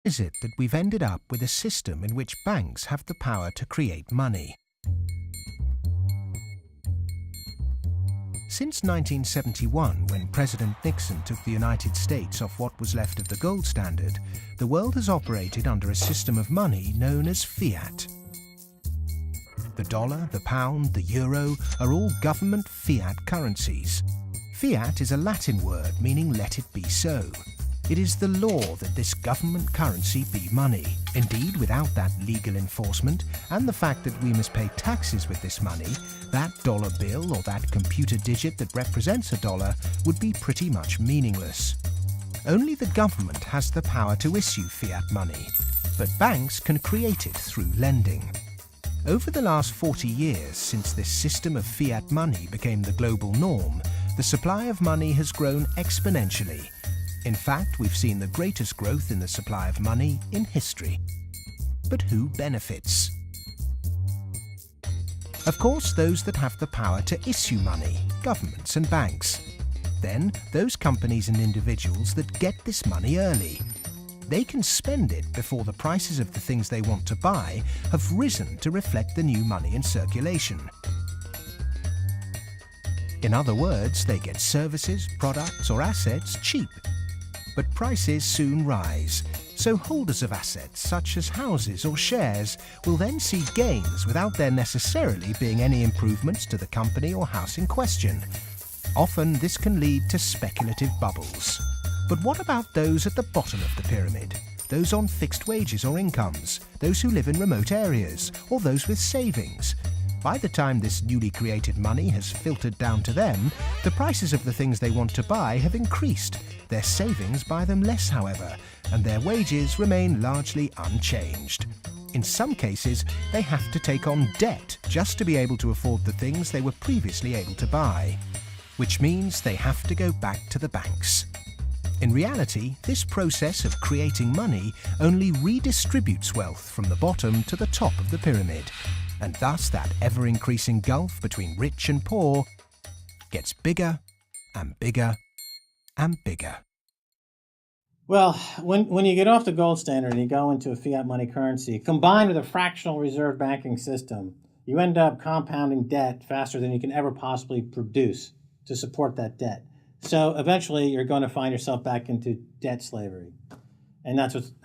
Is it that we've ended up with a system in which banks have the power to create money? Since 1971, when President Nixon took the United States off what was left of the gold standard, the world has operated under a system of money known as fiat. The dollar, the pound, the euro are all government fiat currencies. Fiat is a Latin word meaning let it be so. It is the law that this government currency be money. Indeed, without that legal enforcement and the fact that we must pay taxes with this money, that dollar bill or that computer digit that represents a dollar would be pretty much meaningless. Only the government has the power to issue fiat money, but banks can create it through lending. Over the last 40 years, since this system of fiat money became the global norm, the supply of money has grown exponentially. In fact, we've seen the greatest growth in the supply of money in history. But who benefits? Of course, those that have the power to issue money, governments and banks. Then, those companies and individuals that get this money early. They can spend it before the prices of the things they want to buy have risen to reflect the new money in circulation. In other words, they get services, products or assets cheap. But prices soon rise, so holders of assets such as houses or shares will then see gains without there necessarily being any improvements to the company or house in question. Often this can lead to speculative bubbles. But what about those at the bottom of the pyramid? Those on fixed wages or incomes, those who live in remote areas, or those with savings? By the time this newly created money has filtered down to them, the prices of the things they want to buy have increased. Their savings buy them less, however, and their wages remain largely unchanged. In some cases, they have to take on debt just to be able to afford the things they were previously able to buy, which means they have to go back to the banks. In reality, this process of creating money only redistributes wealth from the bottom to the top of the pyramid. And thus that ever-increasing gulf between rich and poor gets bigger and bigger and bigger. Well, when you get off the gold standard and you go into a fiat money currency, combined with a fractional reserve banking system, you end up compounding debt faster than you can ever possibly produce to support that debt. So eventually you're going to find yourself back into debt slavery. And that's what's happening.